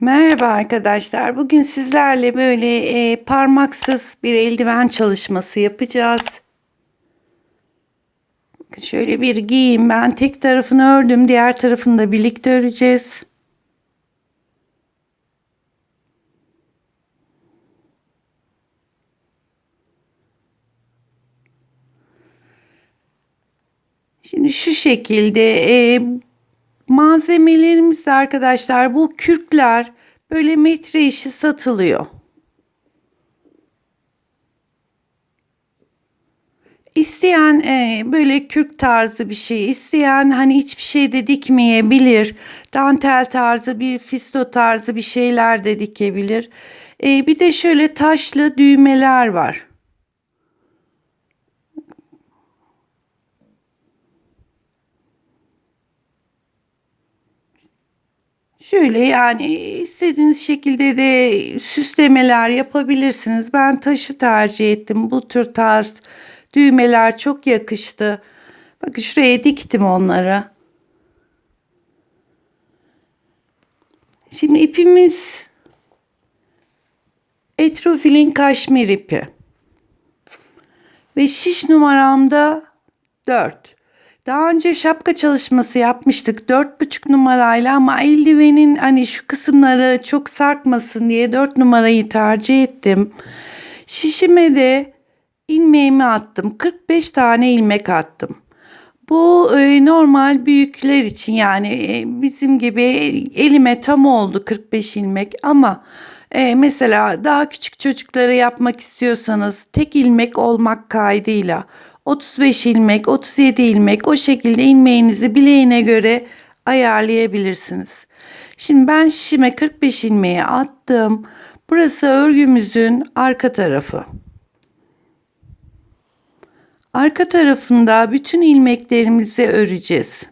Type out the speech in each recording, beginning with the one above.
Merhaba arkadaşlar. Bugün sizlerle böyle parmaksız bir eldiven çalışması yapacağız. Şöyle bir giyeyim. Ben tek tarafını ördüm. Diğer tarafını da birlikte öreceğiz. Şimdi şu şekilde malzemelerimiz de arkadaşlar, bu kürkler böyle metre işi satılıyor. İsteyen böyle kürk tarzı bir şey, isteyen hani hiçbir şey de dikmeyebilir. Dantel tarzı, bir fisto tarzı bir şeyler de dikebilir. Bir de şöyle taşlı düğmeler var. Şöyle yani istediğiniz şekilde de süslemeler yapabilirsiniz. Ben taşı tercih ettim. Bu tür tarz düğmeler çok yakıştı. Bakın şuraya diktim onları. Şimdi ipimiz Etrofilin kaşmir ipi. Ve şiş numaramda 4. Daha önce şapka çalışması yapmıştık 4,5 numarayla, ama eldivenin hani şu kısımları çok sarkmasın diye 4 numarayı tercih ettim. Şişime de ilmeğimi attım. 45 tane ilmek attım. Bu normal büyükler için, yani bizim gibi elime tam oldu 45 ilmek, ama mesela daha küçük çocuklara yapmak istiyorsanız tek ilmek olmak kaydıyla 35 ilmek, 37 ilmek, o şekilde ilmeğinizi bileğine göre ayarlayabilirsiniz. Şimdi ben şişime 45 ilmeği attım. Burası örgümüzün arka tarafı. Arka tarafında bütün ilmeklerimizi öreceğiz.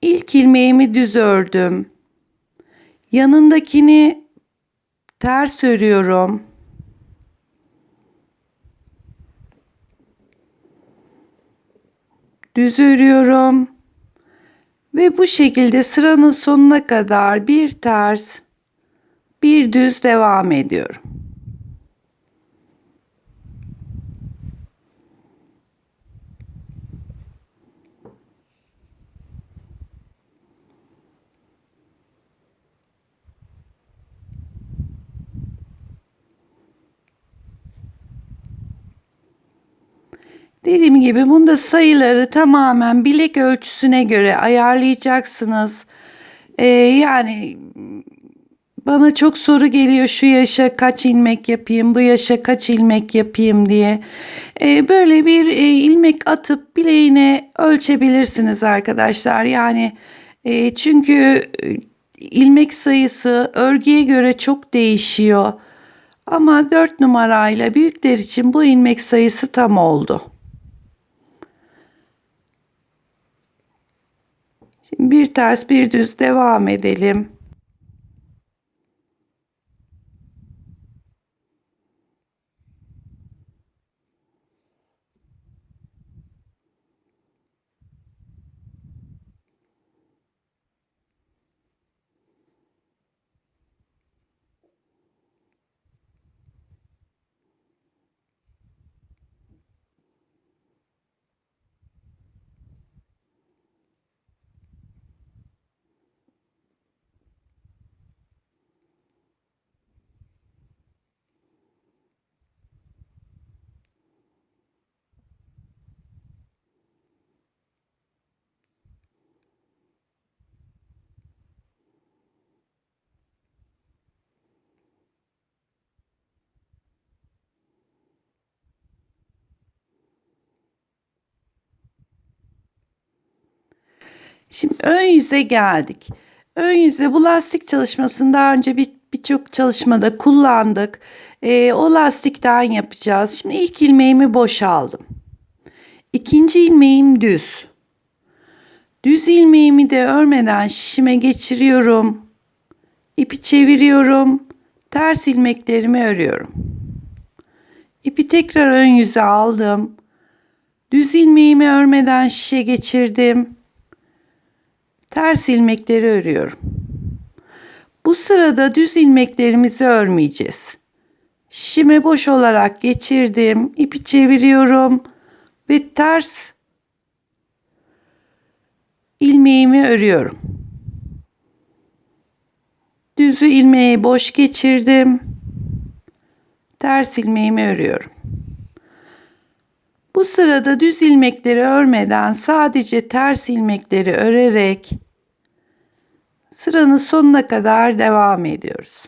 İlk ilmeğimi düz ördüm. Yanındakini ters örüyorum. Düz örüyorum. Ve bu şekilde sıranın sonuna kadar bir ters, bir düz devam ediyorum. Dediğim gibi bunda sayıları tamamen bilek ölçüsüne göre ayarlayacaksınız. Yani bana çok soru geliyor, şu yaşa kaç ilmek yapayım, bu yaşa kaç ilmek yapayım diye. Böyle bir ilmek atıp bileğine ölçebilirsiniz arkadaşlar. Yani çünkü ilmek sayısı örgüye göre çok değişiyor. Ama 4 numarayla büyükler için bu ilmek sayısı tam oldu. Şimdi bir ters bir düz devam edelim. Şimdi ön yüze geldik. Ön yüzde bu lastik çalışmasını daha önce birçok çalışmada kullandık. O lastikten yapacağız. Şimdi ilk ilmeğimi boşaldım. İkinci ilmeğim düz. Düz ilmeğimi de örmeden şişime geçiriyorum. İpi çeviriyorum. Ters ilmeklerimi örüyorum. İpi tekrar ön yüze aldım. Düz ilmeğimi örmeden şişe geçirdim. Ters ilmekleri örüyorum. Bu sırada düz ilmeklerimizi örmeyeceğiz. Şişime boş olarak geçirdim. İpi çeviriyorum ve ters ilmeğimi örüyorum. Düzü ilmeği boş geçirdim. Ters ilmeğimi örüyorum. Bu sırada düz ilmekleri örmeden sadece ters ilmekleri örerek sıranın sonuna kadar devam ediyoruz.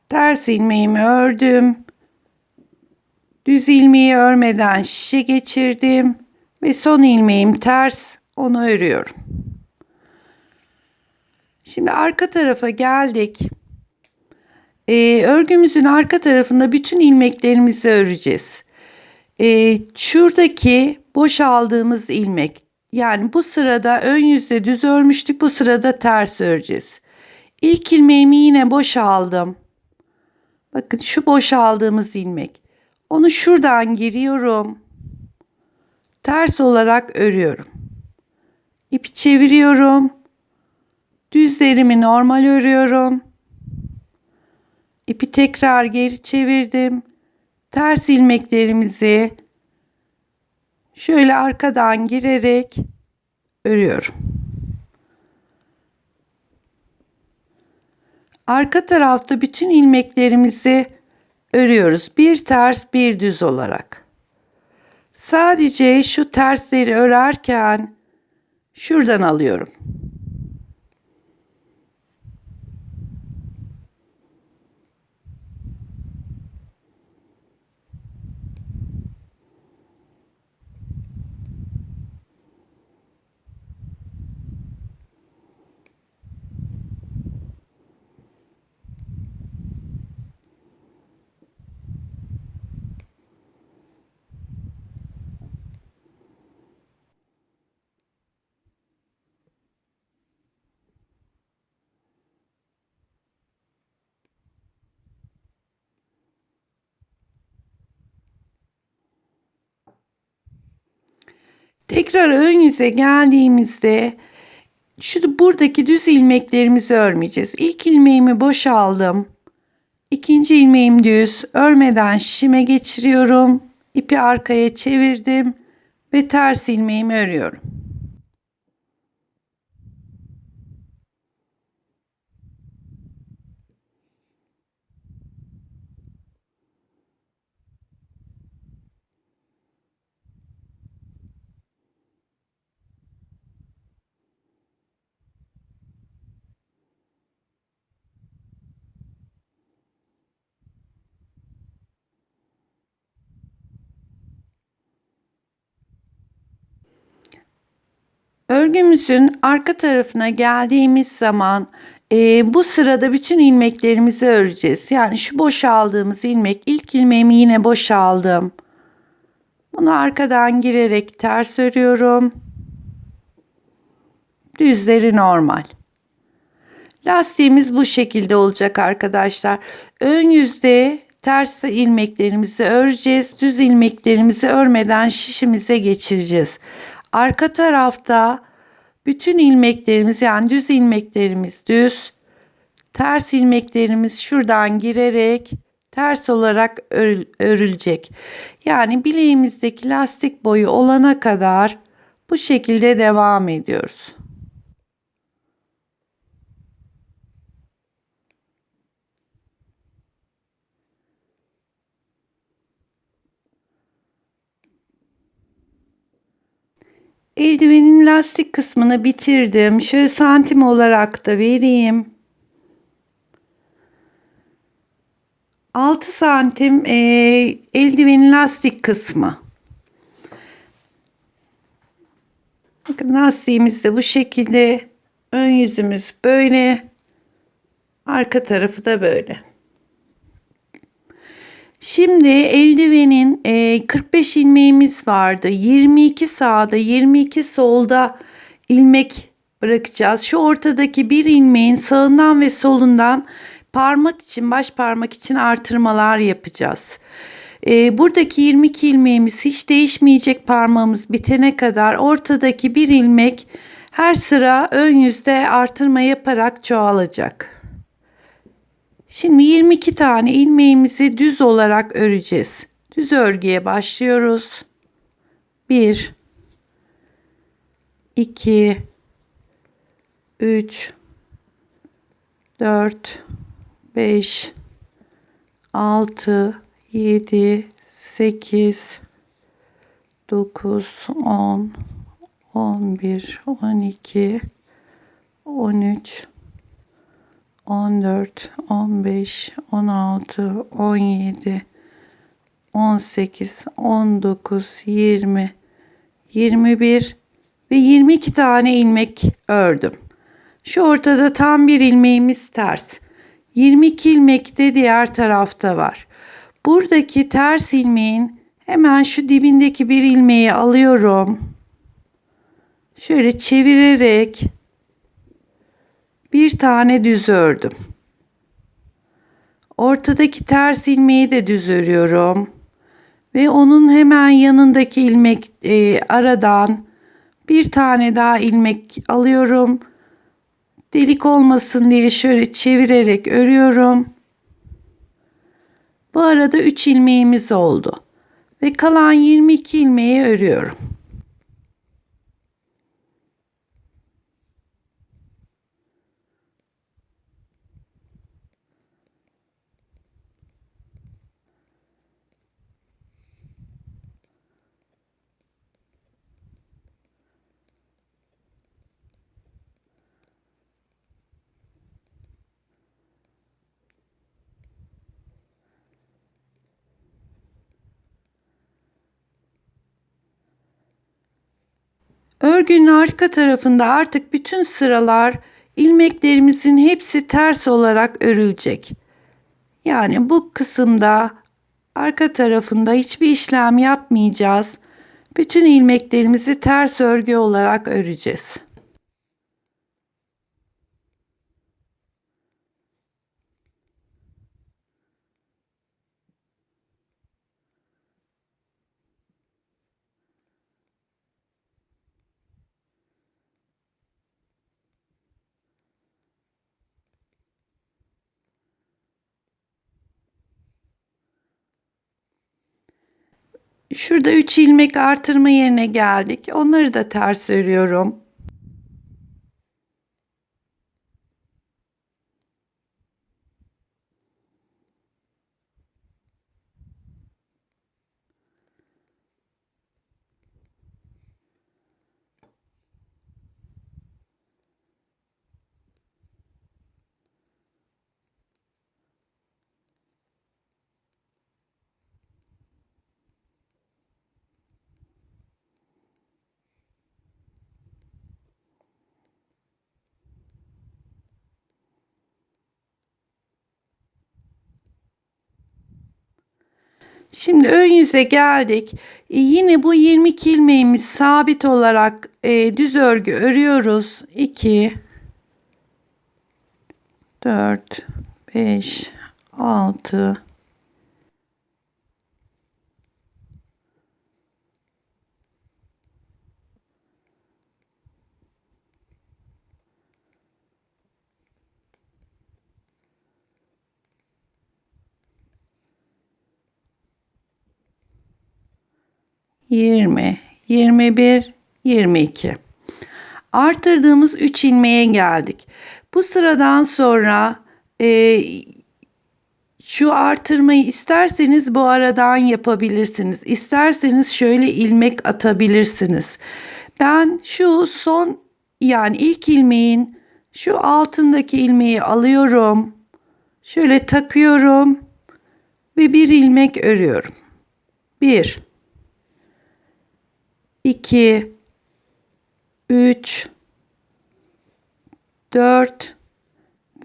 Ters ilmeğimi ördüm. Düz ilmeği örmeden şişe geçirdim ve son ilmeğim ters, onu örüyorum. Şimdi arka tarafa geldik. Örgümüzün arka tarafında bütün ilmeklerimizi öreceğiz. Şuradaki boş aldığımız ilmek, yani bu sırada ön yüzde düz örmüştük, bu sırada ters öreceğiz. İlk ilmeğimi yine boş aldım. Bakın şu boş aldığımız ilmek. Onu şuradan giriyorum. Ters olarak örüyorum. İpi çeviriyorum. Düzlerimi normal örüyorum. İpi tekrar geri çevirdim. Ters ilmeklerimizi şöyle arkadan girerek örüyorum. Arka tarafta bütün ilmeklerimizi örüyoruz. Bir ters, bir düz olarak. Sadece şu tersleri örerken şuradan alıyorum. Tekrar ön yüze geldiğimizde buradaki düz ilmeklerimizi örmeyeceğiz. İlk ilmeğimi boş aldım. İkinci ilmeğim düz. Örmeden şişime geçiriyorum. İpi arkaya çevirdim ve ters ilmeğimi örüyorum. Örgümüzün arka tarafına geldiğimiz zaman bu sırada bütün ilmeklerimizi öreceğiz. Yani şu boş aldığımız ilmek, ilk ilmeğimi yine boş aldım. Bunu arkadan girerek ters örüyorum. Düzleri normal. Lastiğimiz bu şekilde olacak arkadaşlar. Ön yüzde ters ilmeklerimizi öreceğiz. Düz ilmeklerimizi örmeden şişimize geçireceğiz. Arka tarafta bütün ilmeklerimiz, yani düz ilmeklerimiz düz, ters ilmeklerimiz şuradan girerek ters olarak örülecek. Yani bileğimizdeki lastik boyu olana kadar bu şekilde devam ediyoruz. Eldivenin lastik kısmını bitirdim. Şöyle santim olarak da vereyim. 6 santim eldivenin lastik kısmı. Bakın lastiğimiz de bu şekilde. Ön yüzümüz böyle. Arka tarafı da böyle. Şimdi eldivenin 45 ilmeğimiz vardı. 22 sağda 22 solda ilmek bırakacağız. Şu ortadaki bir ilmeğin sağından ve solundan parmak için, baş parmak için artırmalar yapacağız. Buradaki 22 ilmeğimiz hiç değişmeyecek, parmağımız bitene kadar ortadaki bir ilmek her sıra ön yüzde artırma yaparak çoğalacak. Şimdi 22 tane ilmeğimizi düz olarak öreceğiz. Düz örgüye başlıyoruz. 1 2 3 4 5 6 7 8 9 10 11 12 13 14, 15, 16, 17, 18, 19, 20, 21 ve 22 tane ilmek ördüm. Şu ortada tam bir ilmeğimiz ters. 22 ilmek de diğer tarafta var. Buradaki ters ilmeğin hemen şu dibindeki bir ilmeği alıyorum. Şöyle çevirerek bir tane düz ördüm. Ortadaki ters ilmeği de düz örüyorum. Ve onun hemen yanındaki ilmek aradan bir tane daha ilmek alıyorum. Delik olmasın diye şöyle çevirerek örüyorum. Bu arada 3 ilmeğimiz oldu. Ve kalan 22 ilmeği örüyorum. Örgünün arka tarafında artık bütün sıralar ilmeklerimizin hepsi ters olarak örülecek. Yani bu kısımda arka tarafında hiçbir işlem yapmayacağız. Bütün ilmeklerimizi ters örgü olarak öreceğiz. Şurada 3 ilmek artırma yerine geldik. Onları da ters örüyorum. Şimdi ön yüze geldik. Yine bu 22 ilmeğimiz sabit olarak düz örgü örüyoruz. 2 4 5 6 20 21 22 artırdığımız 3 ilmeğe geldik. Bu sıradan sonra şu artırmayı isterseniz bu aradan yapabilirsiniz. İsterseniz şöyle ilmek atabilirsiniz. Ben şu son, yani ilk ilmeğin şu altındaki ilmeği alıyorum. Şöyle takıyorum ve bir ilmek örüyorum. 1 2 3 4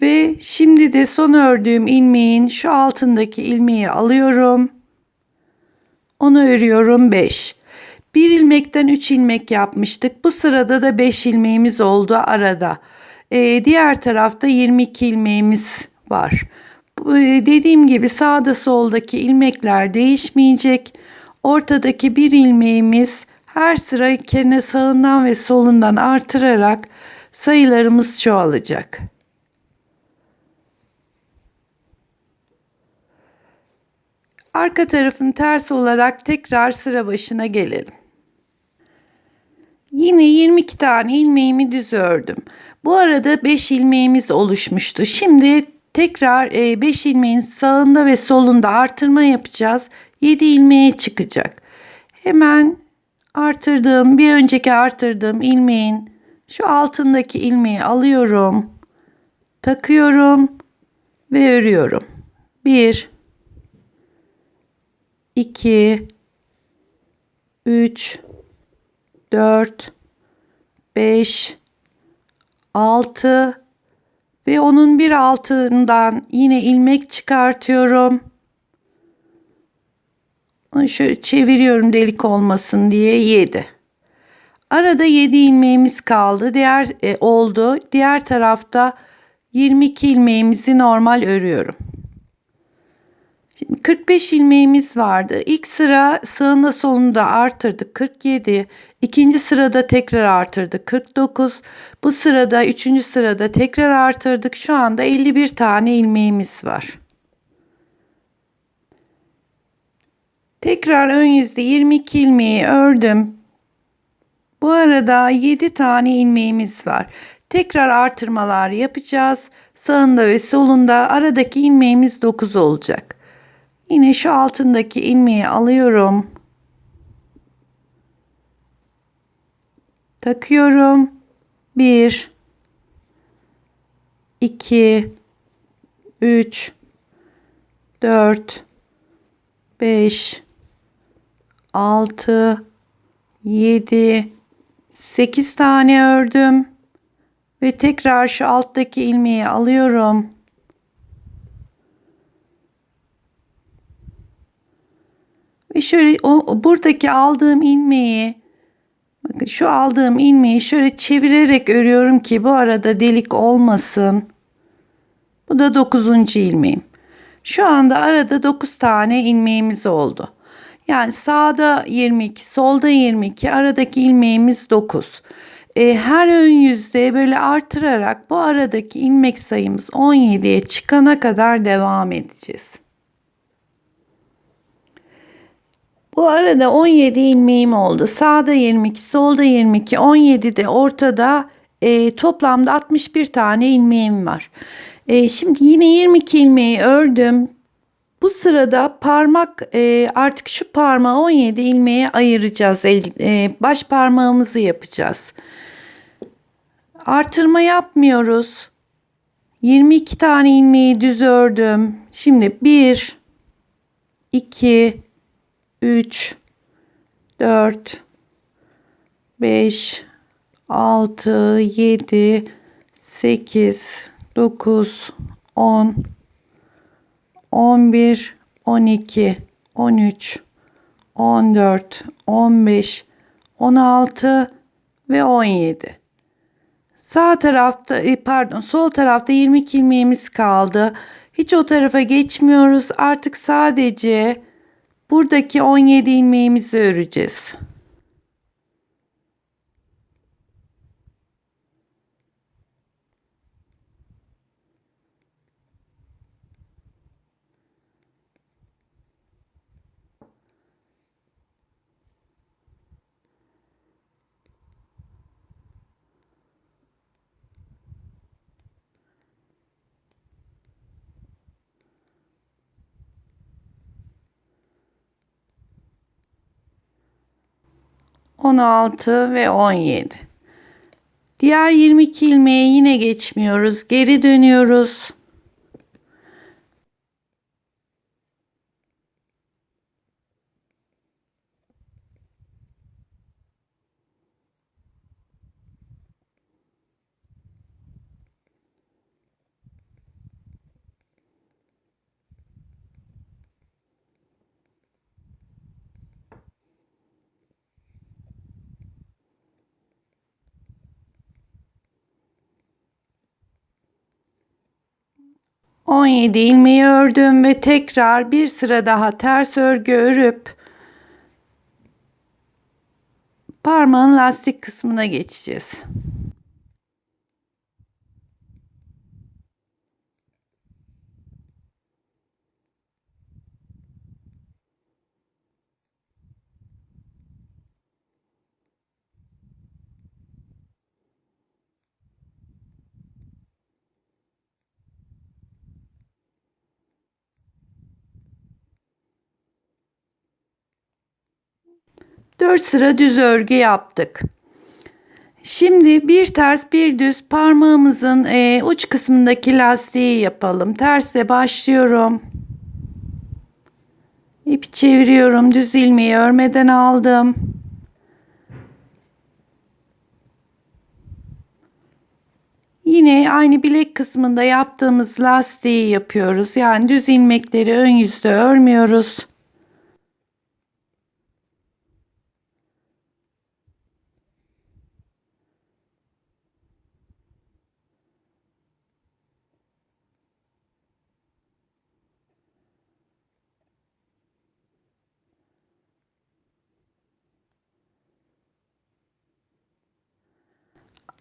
Ve şimdi de son ördüğüm ilmeğin şu altındaki ilmeği alıyorum. Onu örüyorum 5. Bir ilmekten 3 ilmek yapmıştık. Bu sırada da 5 ilmeğimiz oldu arada. Diğer tarafta 22 ilmeğimiz var. Dediğim gibi sağda soldaki ilmekler değişmeyecek. Ortadaki bir ilmeğimiz her sıra kendine sağından ve solundan artırarak sayılarımız çoğalacak. Arka tarafın tersi olarak tekrar sıra başına gelelim. Yine 22 tane ilmeğimi düz ördüm. Bu arada 5 ilmeğimiz oluşmuştu. Şimdi tekrar 5 ilmeğin sağında ve solunda artırma yapacağız. 7 ilmeğe çıkacak. Hemen bir önceki artırdığım ilmeğin şu altındaki ilmeği alıyorum. Takıyorum ve örüyorum. 1 2 3 4 5 6 ve onun bir altından yine ilmek çıkartıyorum. Onu şöyle çeviriyorum delik olmasın diye 7. Arada 7 ilmeğimiz kaldı. Oldu. Diğer tarafta 22 ilmeğimizi normal örüyorum. Şimdi 45 ilmeğimiz vardı. İlk sıra sağında solunda artırdık 47. İkinci sırada tekrar artırdık 49. Bu sırada üçüncü sırada tekrar artırdık. Şu anda 51 tane ilmeğimiz var. Tekrar ön yüzde 22 ilmeği ördüm. Bu arada 7 tane ilmeğimiz var. Tekrar artırmalar yapacağız. Sağında ve solunda aradaki ilmeğimiz 9 olacak. Yine şu altındaki ilmeği alıyorum. Takıyorum. 1 2 3 4 5 6 7 8 tane ördüm ve tekrar şu alttaki ilmeği alıyorum. Ve şöyle buradaki aldığım ilmeği, bakın şu aldığım ilmeği şöyle çevirerek örüyorum ki bu arada delik olmasın. Bu da 9. ilmeğim. Şu anda arada 9 tane ilmeğimiz oldu. Yani sağda 22, solda 22, aradaki ilmeğimiz 9. Her ön yüzde böyle artırarak bu aradaki ilmek sayımız 17'ye çıkana kadar devam edeceğiz. Bu arada 17 ilmeğim oldu. Sağda 22, solda 22, 17 de ortada, toplamda 61 tane ilmeğim var. Şimdi yine 22 ilmeği ördüm. Bu sırada artık şu parmağı 17 ilmeğe ayıracağız. Baş parmağımızı yapacağız. Artırma yapmıyoruz. 22 tane ilmeği düz ördüm. Şimdi 1 2 3 4 5 6 7 8 9 10 11 12 13 14 15 16 ve 17. Sol tarafta 22 ilmeğimiz kaldı. Hiç o tarafa geçmiyoruz. Artık sadece buradaki 17 ilmeğimizi öreceğiz. ...16 ve 17. Diğer 22 ilmeğe yine geçmiyoruz. Geri dönüyoruz. 17 ilmeği ördüm ve tekrar bir sıra daha ters örgü örüp parmağın lastik kısmına geçeceğiz. Dört sıra düz örgü yaptık. Şimdi bir ters bir düz parmağımızın uç kısmındaki lastiği yapalım. Tersle başlıyorum. İpi çeviriyorum. Düz ilmeği örmeden aldım. Yine aynı bilek kısmında yaptığımız lastiği yapıyoruz. Yani düz ilmekleri ön yüzde örmüyoruz.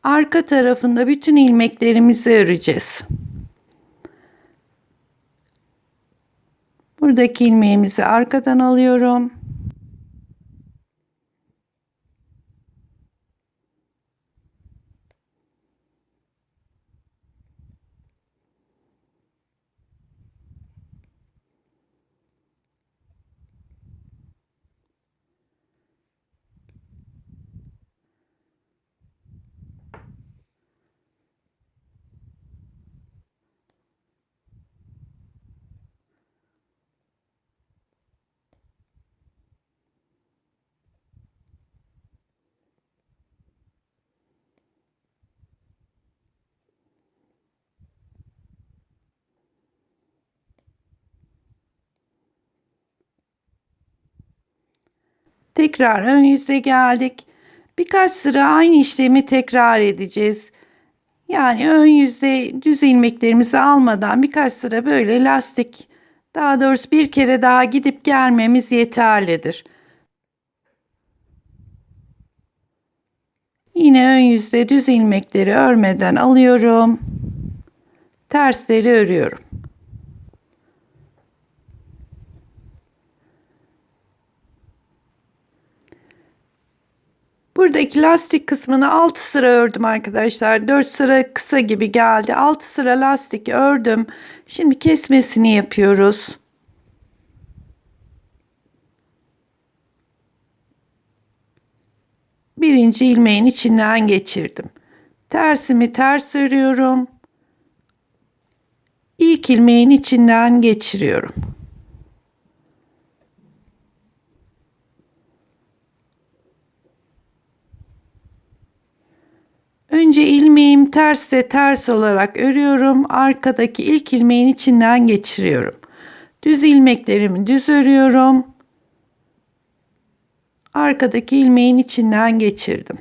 Arka tarafında bütün ilmeklerimizi öreceğiz. Buradaki ilmeğimizi arkadan alıyorum. Tekrar ön yüze geldik. Birkaç sıra aynı işlemi tekrar edeceğiz. Yani ön yüzde düz ilmeklerimizi almadan birkaç sıra böyle lastik, daha doğrusu bir kere daha gidip gelmemiz yeterlidir. Yine ön yüzde düz ilmekleri örmeden alıyorum. Tersleri örüyorum. Buradaki lastik kısmını 6 sıra ördüm arkadaşlar. 4 sıra kısa gibi geldi. 6 sıra lastik ördüm. Şimdi kesmesini yapıyoruz. Birinci ilmeğin içinden geçirdim. Tersimi ters örüyorum. İlk ilmeğin içinden geçiriyorum. Önce ilmeğim terse ters olarak örüyorum. Arkadaki ilk ilmeğin içinden geçiriyorum. Düz ilmeklerimi düz örüyorum. Arkadaki ilmeğin içinden geçirdim.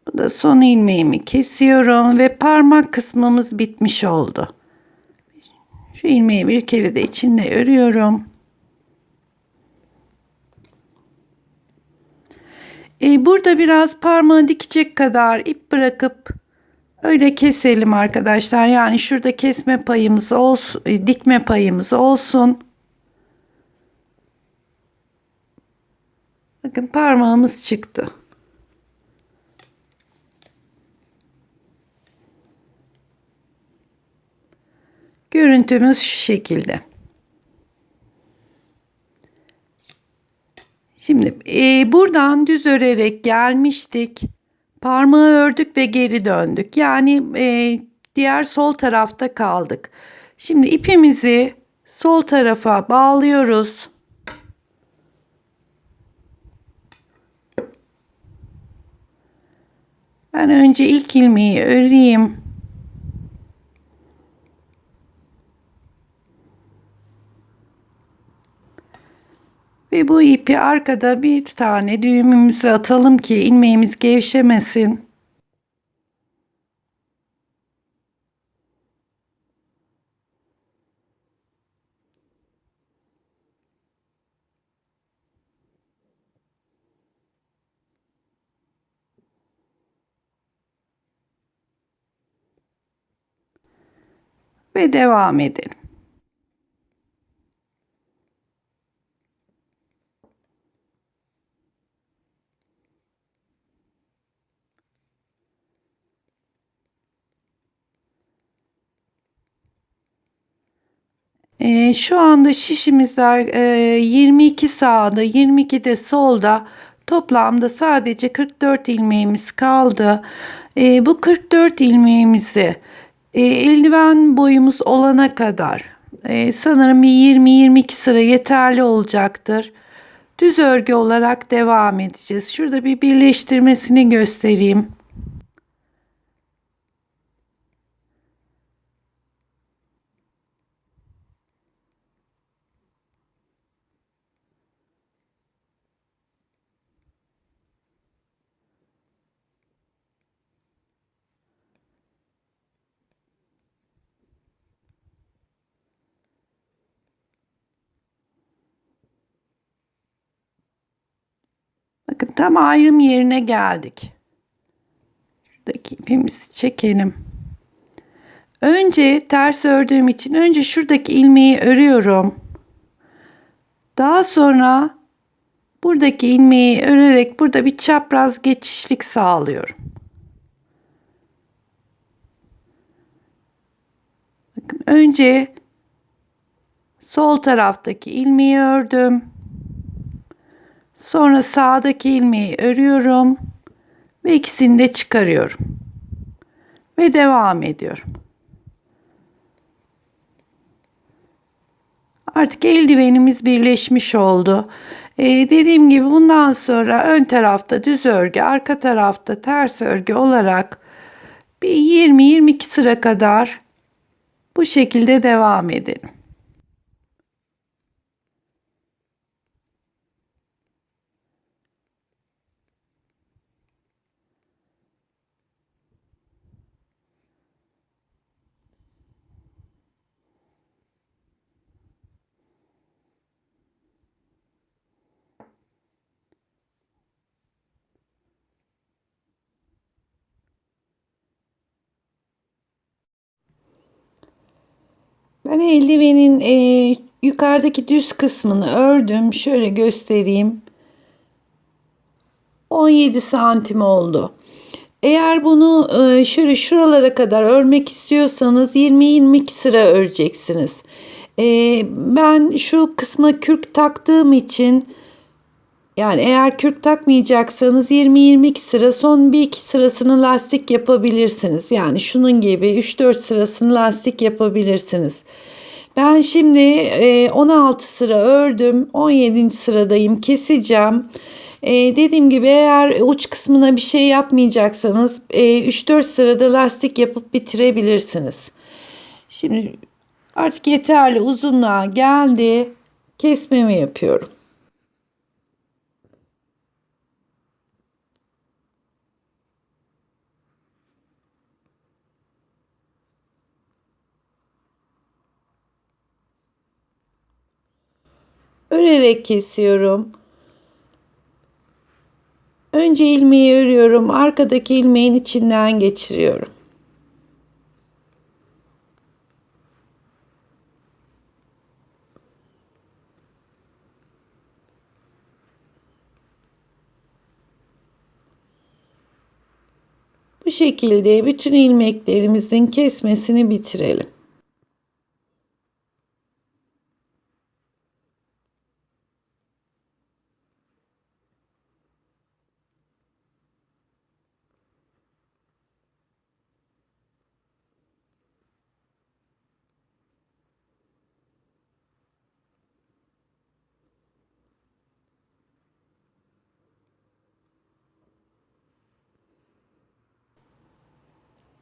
Bu da son ilmeğimi kesiyorum ve parmak kısmımız bitmiş oldu. Şu ilmeği bir kere de içinde örüyorum. Burada biraz parmağı dikecek kadar ip bırakıp öyle keselim arkadaşlar. Yani şurada kesme payımız olsun, dikme payımız olsun. Bakın parmağımız çıktı. Görüntümüz şu şekilde. Şimdi buradan düz örerek gelmiştik. Parmağı ördük ve geri döndük. Yani diğer sol tarafta kaldık. Şimdi ipimizi sol tarafa bağlıyoruz. Ben önce ilk ilmeği öreyim. Ve bu ipi arkada bir tane düğümümüzü atalım ki ilmeğimiz gevşemesin. Ve devam edelim. Şu anda şişimizler 22 sağda 22 de solda, toplamda sadece 44 ilmeğimiz kaldı. Bu 44 ilmeğimizi eldiven boyumuz olana kadar sanırım bir 20-22 sıra yeterli olacaktır. Düz örgü olarak devam edeceğiz. Şurada bir birleştirmesini göstereyim. Bakın tam ayrım yerine geldik. Şuradaki ipimizi çekelim. Önce ters ördüğüm için önce şuradaki ilmeği örüyorum. Daha sonra buradaki ilmeği örerek burada bir çapraz geçişlik sağlıyorum. Bakın önce sol taraftaki ilmeği ördüm. Sonra sağdaki ilmeği örüyorum ve ikisini de çıkarıyorum. Ve devam ediyorum. Artık eldivenimiz birleşmiş oldu. Dediğim gibi bundan sonra ön tarafta düz örgü, arka tarafta ters örgü olarak bir 20-22 sıra kadar bu şekilde devam edelim. Ben eldivenin yukarıdaki düz kısmını ördüm. Şöyle göstereyim. 17 santim oldu. Eğer bunu şöyle şuralara kadar örmek istiyorsanız 20-22 sıra öreceksiniz. Ben şu kısma kürk taktığım için, yani eğer kürk takmayacaksanız 20-22 sıra, son 1-2 sırasını lastik yapabilirsiniz. Yani şunun gibi 3-4 sırasını lastik yapabilirsiniz. Ben şimdi 16 sıra ördüm. 17. sıradayım. Keseceğim. Dediğim gibi eğer uç kısmına bir şey yapmayacaksanız 3-4 sırada lastik yapıp bitirebilirsiniz. Şimdi artık yeterli uzunluğa geldi. Kesmemi yapıyorum. Örerek kesiyorum. Önce ilmeği örüyorum. Arkadaki ilmeğin içinden geçiriyorum. Bu şekilde bütün ilmeklerimizin kesmesini bitirelim.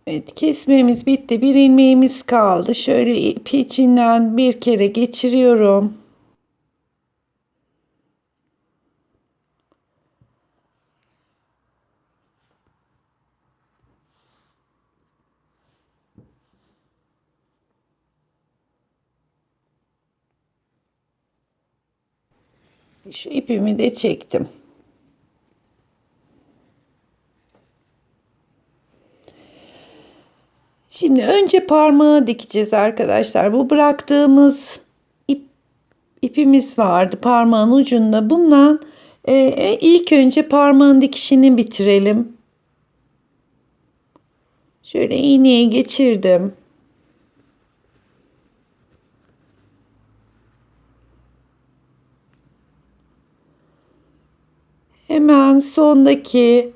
Evet, kesmemiz bitti. Bir ilmeğimiz kaldı. Şöyle ipi içinden bir kere geçiriyorum. Şu ipimi de çektim. Şimdi önce parmağı dikeceğiz arkadaşlar. Bu bıraktığımız ipimiz vardı parmağın ucunda. Bundan ilk önce parmağın dikişini bitirelim. Şöyle iğneye geçirdim. Hemen sondaki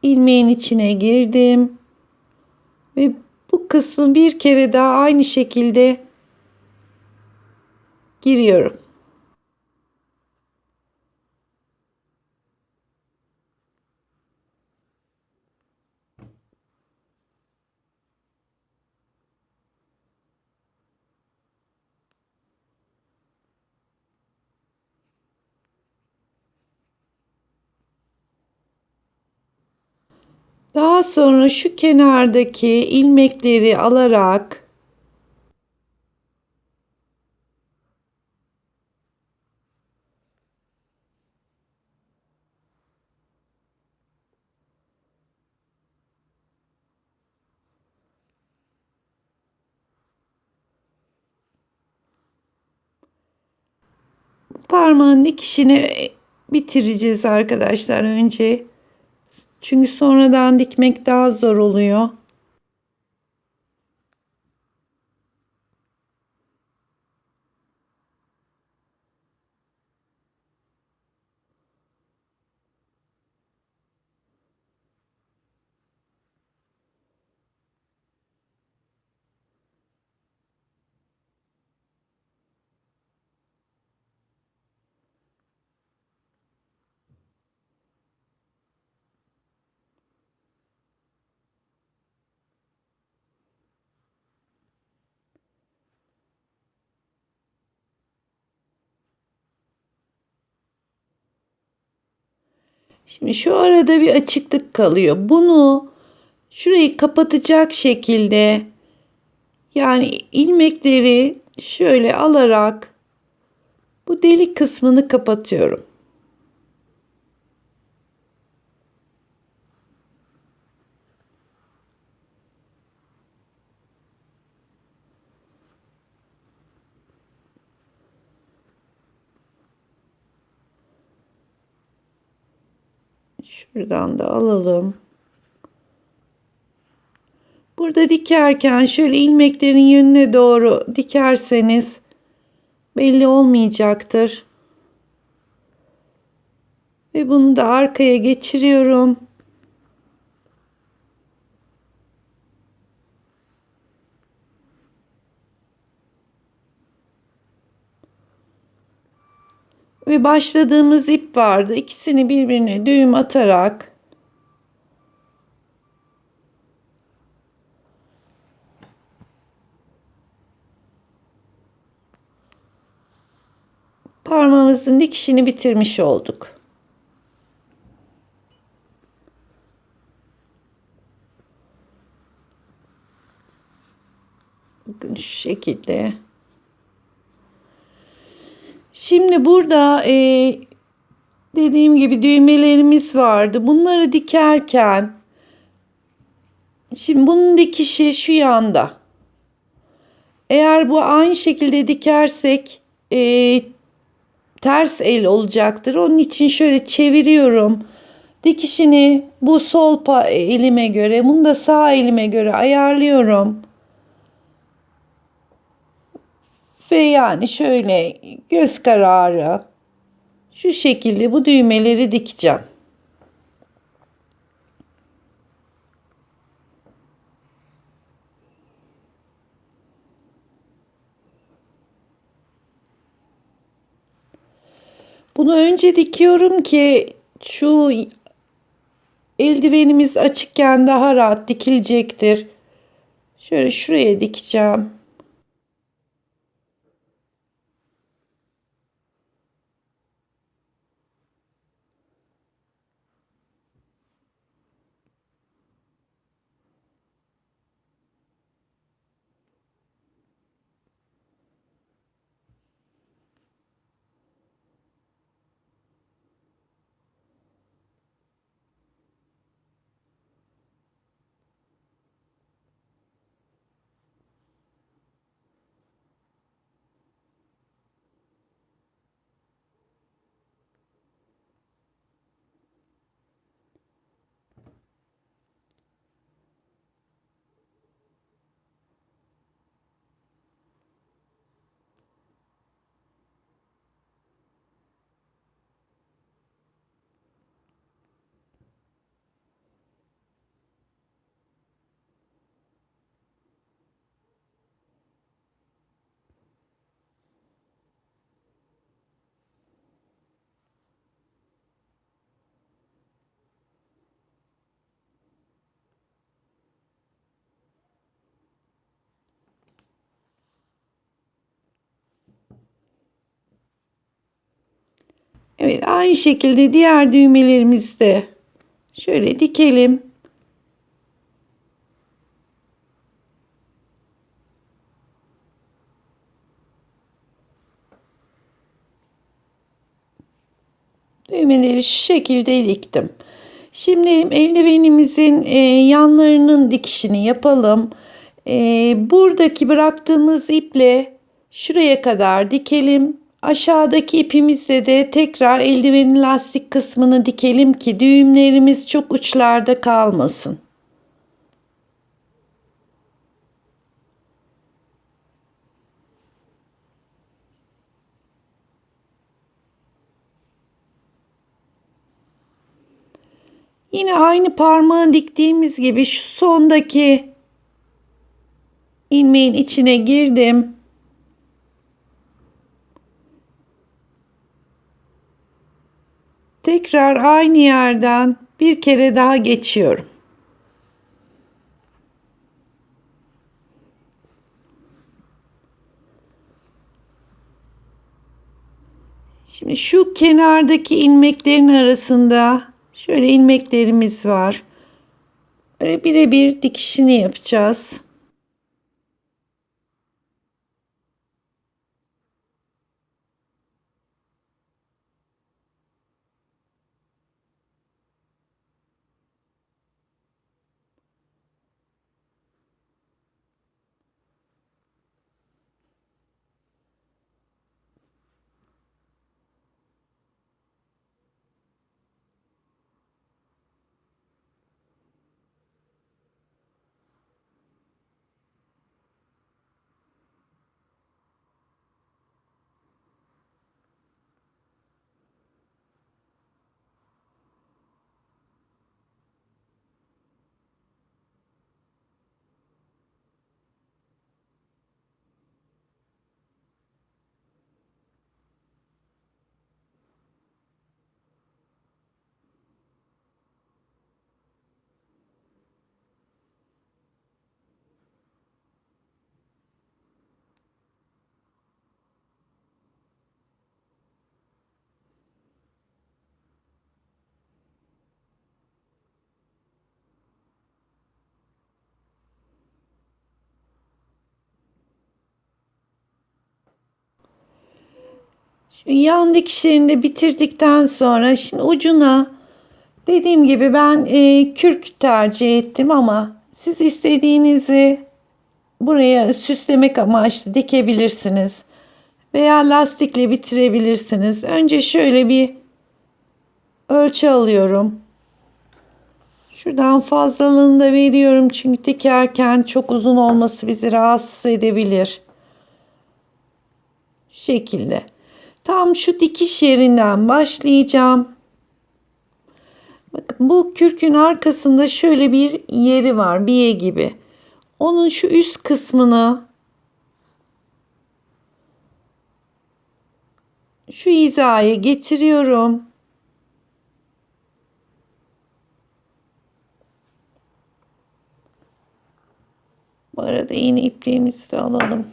ilmeğin içine girdim. Ve bu kısmı bir kere daha aynı şekilde giriyorum. Daha sonra şu kenardaki ilmekleri alarak parmağın dikişini bitireceğiz arkadaşlar önce. Çünkü sonradan dikmek daha zor oluyor. Şimdi şu arada bir açıklık kalıyor. Bunu şurayı kapatacak şekilde, yani ilmekleri şöyle alarak bu delik kısmını kapatıyorum. Şuradan da alalım. Burada dikerken şöyle ilmeklerin yönüne doğru dikerseniz belli olmayacaktır. Ve bunu da arkaya geçiriyorum. Ve başladığımız ip vardı. İkisini birbirine düğüm atarak parmağımızın dikişini bitirmiş olduk. Bakın şu şekilde. Şimdi burada dediğim gibi düğmelerimiz vardı. Bunları dikerken şimdi bunun dikişi şu yanda. Eğer bu aynı şekilde dikersek ters el olacaktır. Onun için şöyle çeviriyorum. Dikişini bu sol elime göre, bunu da sağ elime göre ayarlıyorum. Ve yani şöyle göz kararı şu şekilde bu düğmeleri dikeceğim. Bunu önce dikiyorum ki şu eldivenimiz açıkken daha rahat dikilecektir. Şöyle şuraya dikeceğim. Evet, aynı şekilde diğer düğmelerimizi de şöyle dikelim. Düğmeleri şu şekilde diktim. Şimdi eldivenimizin yanlarının dikişini yapalım. Buradaki bıraktığımız iple şuraya kadar dikelim. Aşağıdaki ipimizle de tekrar eldivenin lastik kısmını dikelim ki düğümlerimiz çok uçlarda kalmasın. Yine aynı parmağı diktiğimiz gibi şu sondaki ilmeğin içine girdim. Tekrar aynı yerden bir kere daha geçiyorum. Şimdi şu kenardaki ilmeklerin arasında şöyle ilmeklerimiz var. Böyle birebir dikişini yapacağız. Şu yan dikişlerini de bitirdikten sonra şimdi ucuna dediğim gibi ben kürk tercih ettim ama siz istediğinizi buraya süslemek amaçlı dikebilirsiniz. Veya lastikle bitirebilirsiniz. Önce şöyle bir ölçü alıyorum. Şuradan fazlalığını da veriyorum çünkü dikerken çok uzun olması bizi rahatsız edebilir. Şu şekilde. Tam şu dikiş yerinden başlayacağım. Bakın bu kürkün arkasında şöyle bir yeri var, biye gibi. Onun şu üst kısmını şu hizaya getiriyorum. Bu arada yine ipliğimizi de alalım.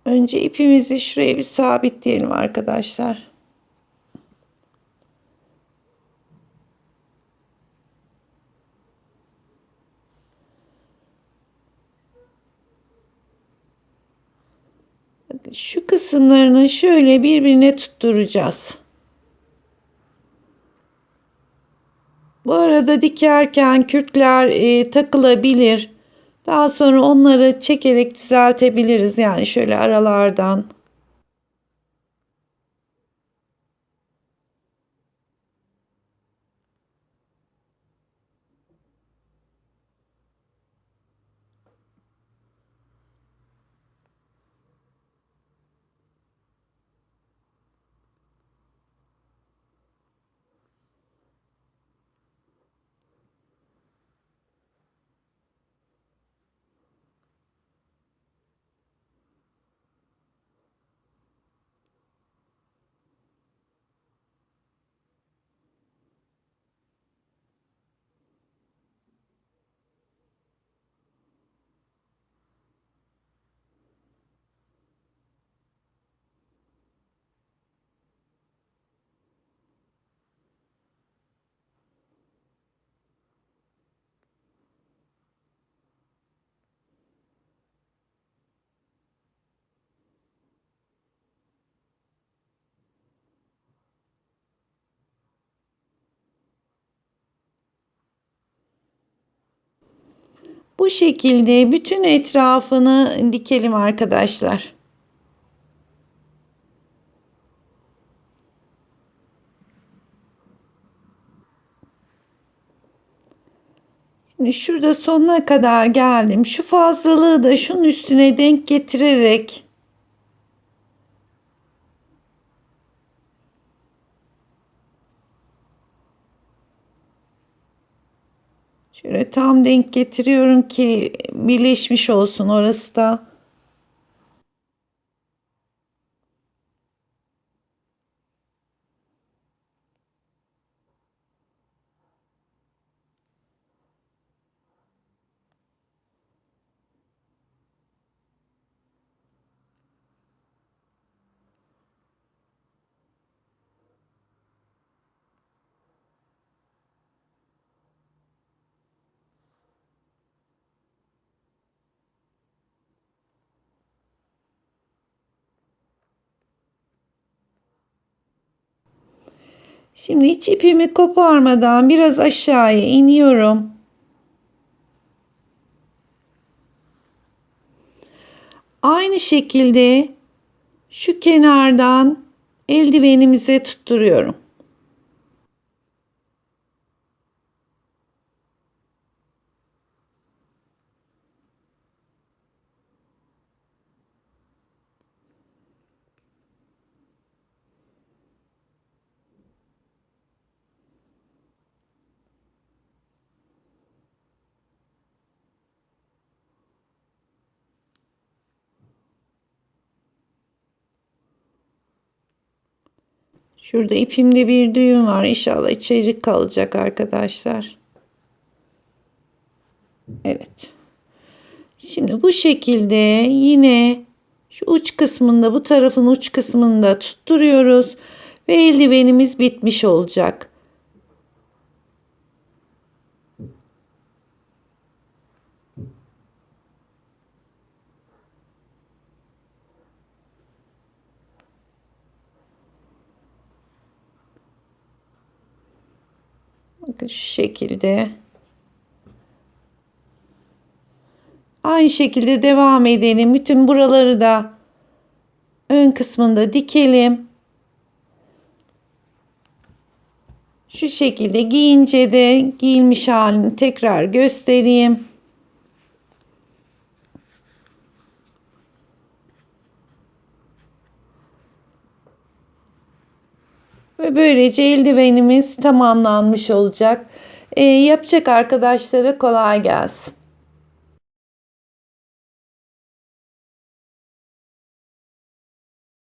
Önce ipimizi şuraya bir sabitleyelim arkadaşlar. Bakın şu kısımlarını şöyle birbirine tutturacağız. Bu arada dikerken kürkler takılabilir. Daha sonra onları çekerek düzeltebiliriz. Yani şöyle aralardan. Bu şekilde bütün etrafını dikelim arkadaşlar. Şimdi şurada sonuna kadar geldim. Şu fazlalığı da şunun üstüne denk getirerek şöyle tam denk getiriyorum ki birleşmiş olsun orası da. Şimdi hiç ipimi koparmadan biraz aşağıya iniyorum. Aynı şekilde şu kenardan eldivenimize tutturuyorum. Şurada ipimde bir düğüm var. İnşallah içeri kalacak arkadaşlar. Evet. Şimdi bu şekilde yine şu uç kısmında, bu tarafın uç kısmında tutturuyoruz ve eldivenimiz bitmiş olacak. Bakın şu şekilde. Aynı şekilde devam edelim. Bütün buraları da ön kısmında dikelim. Şu şekilde giyince de giyilmiş halini tekrar göstereyim. Ve böylece eldivenimiz tamamlanmış olacak. Yapacak arkadaşlara kolay gelsin.